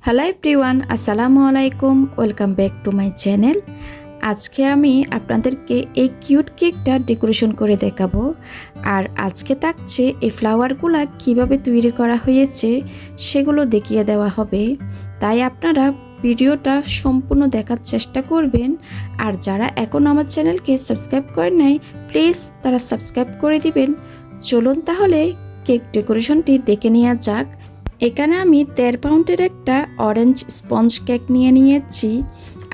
Hello everyone, আসসালামু আলাইকুম। Welcome back to my channel. আজকে আমি আপনাদেরকে এই কিউট কেকটা ডেকোরেশন করে দেখাবো। আর আজকে থাকছে এই ফ্লাওয়ারগুলো কিভাবে তৈরি করা হয়েছে সেগুলো দেখিয়ে দেওয়া হবে। তাই আপনারা ভিডিওটা সম্পূর্ণ দেখার চেষ্টা করবেন। আর যারা এখনও আমার চ্যানেলকে সাবস্ক্রাইব করে নাই, প্লিজ তারা সাবস্ক্রাইব করে দিবেন। চলুন তাহলে কেক ডেকোরেশনটি দেখে নেওয়া যাক। এখানে আমি 1.5 পাউন্ডের একটা অরেঞ্জ স্পঞ্জ কেক নিয়ে নিয়েছি।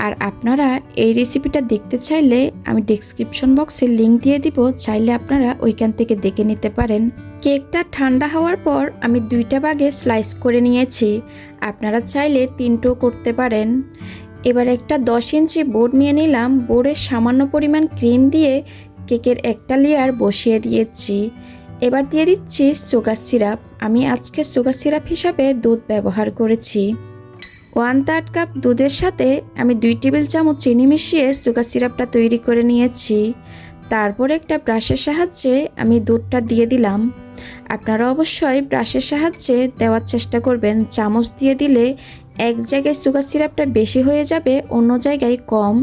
আর আপনারা এই রেসিপিটা দেখতে চাইলে আমি ডেসক্রিপশন বক্সে লিংক দিয়ে দিব, চাইলে আপনারা ওইখান থেকে দেখে নিতে পারেন। কেকটা ঠান্ডা হওয়ার পর আমি 2টা ভাগে স্লাইস করে নিয়েছি, আপনারা চাইলে 3টো করতে পারেন। এবার একটা 10 ইঞ্চি বোর্ড নিয়ে নিলাম। বোর্ডে সামান্য পরিমাণ ক্রিম দিয়ে কেকের একটা লেয়ার বসিয়ে দিয়েছি। এবার দিয়ে দিচ্ছি সুগার সিরাপ। আমি আজকে সুগার সিরাপ হিসাবে দুধ ব্যবহার করেছি। 1/3 কাপ দুধের সাথে আমি 2 টেবিল চামচ চিনি মিশিয়ে সুগার সিরাপটা তৈরি করে নিয়েছি। তারপর একটা ব্রাশের সাহায্যে আমি দুধটা দিয়ে দিলাম। আপনারা অবশ্যই ব্রাশের সাহায্যে দেওয়ার চেষ্টা করবেন। চামচ দিয়ে দিলে এক জায়গায় সুগার সিরাপটা বেশি হয়ে যাবে, অন্য জায়গায় কম।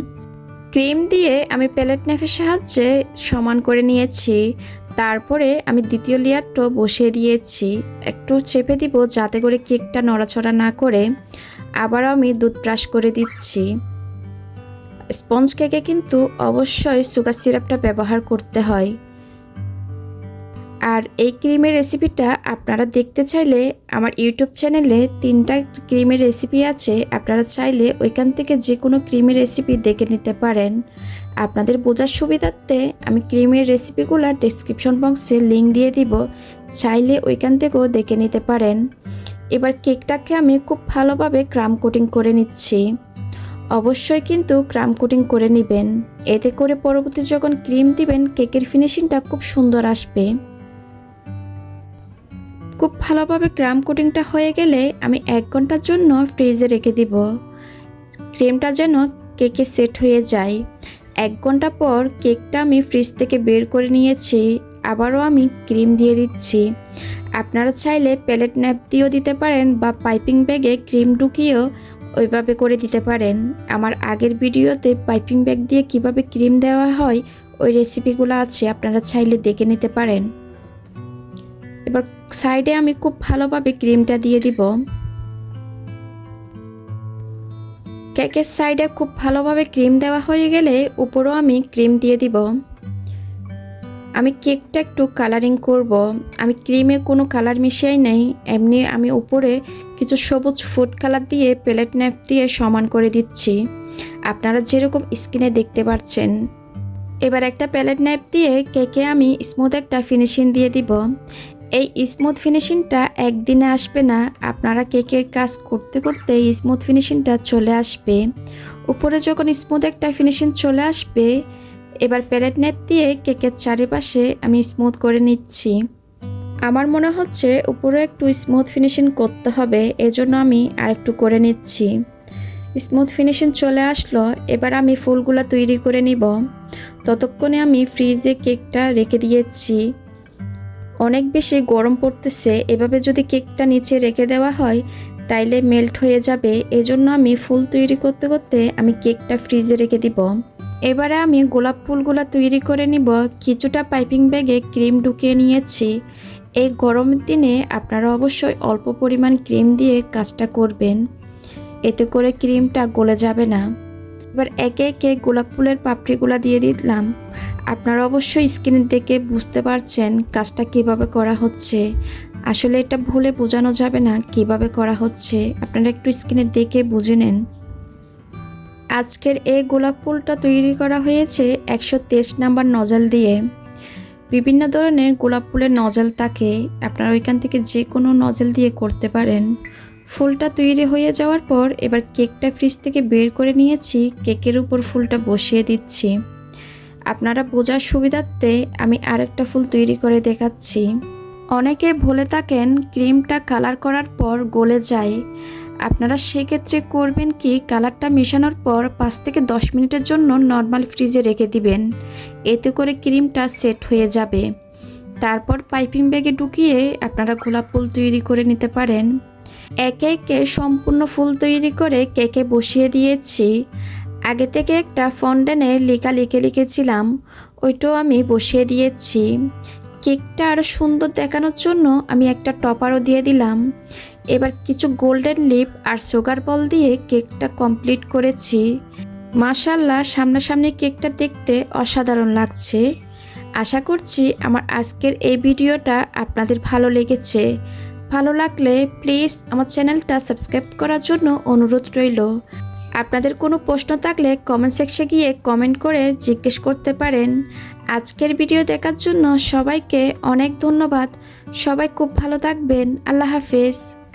ক্রিম দিয়ে আমি প্যালেট নাইফের সাহায্যে সমান করে নিয়েছি। তারপরে আমি দ্বিতীয় লেয়ারটা বসিয়ে দিয়েছি। একটু চেপে দিব যাতে করে কেকটা নড়াচড়া না করে। আবারও আমি দুধ ব্রাশ করে দিচ্ছি। স্পঞ্জ কেকে কিন্তু অবশ্যই সুগার সিরাপটা ব্যবহার করতে হয়। আর এই ক্রিমের রেসিপিটা আপনারা দেখতে চাইলে আমার ইউটিউব চ্যানেলে 3টা ক্রিমের রেসিপি আছে, আপনারা চাইলে ওইখান থেকে যে কোনো ক্রিমের রেসিপি দেখে নিতে পারেন। আপনাদের বোঝার সুবিধার্থে আমি ক্রিমের রেসিপিগুলো ডেসক্রিপশন বক্সে লিংক দিয়ে দিব, চাইলে ওইখান থেকেও দেখে নিতে পারেন। এবার কেকটাকে আমি খুব ভালোভাবে ক্রাম কোটিং করে নিচ্ছি। অবশ্যই কিন্তু ক্রাম কোটিং করে নেবেন, এতে করে পরবর্তী যখন ক্রিম দিবেন কেকের ফিনিশিংটা খুব সুন্দর আসবে। খুব ভালোভাবে ক্রাম কোটিংটা হয়ে গেলে আমি 1 ঘন্টার জন্য ফ্রিজে রেখে দিব, ক্রিমটা যেন কেকে সেট হয়ে যায়। 1 ঘন্টা পর কেকটা আমি ফ্রিজ থেকে বের করে নিয়েছি। আবারও আমি ক্রিম দিয়ে দিচ্ছি। আপনারা চাইলে প্যালেট ন্যাপ দিয়েও দিতে পারেন বা পাইপিং ব্যাগে ক্রিম ঢুকিয়েও ওইভাবে করে দিতে পারেন। আমার আগের ভিডিওতে পাইপিং ব্যাগ দিয়ে কিভাবে ক্রিম দেওয়া হয় ওই রেসিপিগুলো আছে, আপনারা চাইলে দেখে নিতে পারেন। এবার সাইডে আমি খুব ভালোভাবে ক্রিমটা দিয়ে দিব। কেকের সাইডে খুব ভালোভাবে ক্রিম দেওয়া হয়ে গেলে উপরেও আমি ক্রিম দিয়ে দিব। আমি কেকটা একটু কালারিং করব। আমি ক্রিমে কোনো কালার মিশিয়ে নেই, এমনি আমি উপরে কিছু সবুজ ফুড কালার দিয়ে প্যালেট নাইফ দিয়ে সমান করে দিচ্ছি, আপনারা যেরকম স্ক্রিনে দেখতে পাচ্ছেন। এবার একটা প্যালেট নাইফ দিয়ে কেকে আমি স্মুথ একটা ফিনিশিং দিয়ে দিব। এই স্মুথ ফিনিশিংটা একদিনে আসবে না, আপনারা কেকের কাজ করতে করতে স্মুথ ফিনিশিংটা চলে আসবে। উপরে যখন স্মুথ একটা ফিনিশিং চলে আসবে, এবার প্যালেট নাইফ দিয়ে কেকের চারিপাশে আমি স্মুথ করে নিচ্ছি। আমার মনে হচ্ছে উপরে একটু স্মুথ ফিনিশিং করতে হবে, এজন্য আমি আরেকটু করে নিচ্ছি। স্মুথ ফিনিশিং চলে আসলো। এবার আমি ফুলগুলো তৈরি করে নিব। ততক্ষণে আমি ফ্রিজে কেকটা রেখে দিয়েছি। অনেক বেশি গরম পড়তেছে, এভাবে যদি কেকটা নিচে রেখে দেওয়া হয় তাইলে মেল্ট হয়ে যাবে, এজন্য আমি ফুল তৈরি করতে করতে আমি কেকটা ফ্রিজে রেখে দিব। এবারে আমি গোলাপ ফুলগুলো তৈরি করে নিব। কিছুটা পাইপিং ব্যাগে ক্রিম ঢুকিয়ে নিয়েছি। এই গরমের দিনে আপনারা অবশ্যই অল্প পরিমাণ ক্রিম দিয়ে কাজটা করবেন, এতে করে ক্রিমটা গলে যাবে না। এবার একে একে গোলাপ ফুলের পাপড়িগুলো দিয়ে দিলাম। আপনারা অবশ্যই স্ক্রিনে দেখে বুঝতে পারছেন কাজটা কিভাবে করা হচ্ছে। আসলে এটা ভুলে বোঝানো যাবে না কিভাবে করা হচ্ছে, আপনারা একটু স্ক্রিনে দেখে বুঝে নেন। আজকের এই গোলাপ ফুলটা তৈরি করা হয়েছে 123 নাম্বার নজল দিয়ে। বিভিন্ন ধরনের গোলাপ ফুলের নজল থাকে, আপনারা ওইখান থেকে যে কোনো নজল দিয়ে করতে পারেন। ফুলটা তৈরি হয়ে যাওয়ার পর এবার কেকটা ফ্রিজ থেকে বের করে নিয়েছি, কেকের উপর ফুলটা বসিয়ে দিচ্ছি। আপনারা বোঝার সুবিধার্থে আমি আরেকটা ফুল তৈরি করে দেখাচ্ছি। অনেকে বলে থাকেন ক্রিমটা কালার করার পর গলে যায়, আপনারা সেক্ষেত্রে করবেন কি, কালারটা মেশানোর পর 5 থেকে 10 মিনিটের জন্য নর্মাল ফ্রিজে রেখে দিবেন, এতে করে ক্রিমটা সেট হয়ে যাবে। তারপর পাইপিং ব্যাগে ঢুকিয়ে আপনারা গোলাপ ফুল তৈরি করে নিতে পারেন। একে একে সম্পূর্ণ ফুল তৈরি করে কেকে বসিয়ে দিয়েছি। আগে থেকে একটা ফন্ডেনে লেখা লিখেছিলাম, ওইটাও আমি বসিয়ে দিয়েছি। কেকটা আরও সুন্দর দেখানোর জন্য আমি একটা টপারও দিয়ে দিলাম। এবার কিছু গোল্ডেন লিপ আর সুগার বল দিয়ে কেকটা কমপ্লিট করেছি। মাশাআল্লাহ, সামনাসামনি কেকটা দেখতে অসাধারণ লাগছে। আশা করছি আমার আজকের এই ভিডিওটা আপনাদের ভালো লেগেছে। ভালো লাগলে প্লিজ আমার চ্যানেলটা সাবস্ক্রাইব করার জন্য অনুরোধ রইল। আপনাদের কোনো প্রশ্ন থাকলে কমেন্ট সেকশনে গিয়ে কমেন্ট করে জিজ্ঞেস করতে পারেন। আজকের ভিডিও দেখার জন্য সবাইকে অনেক ধন্যবাদ। সবাই খুব ভালো থাকবেন। আল্লাহ হাফেজ।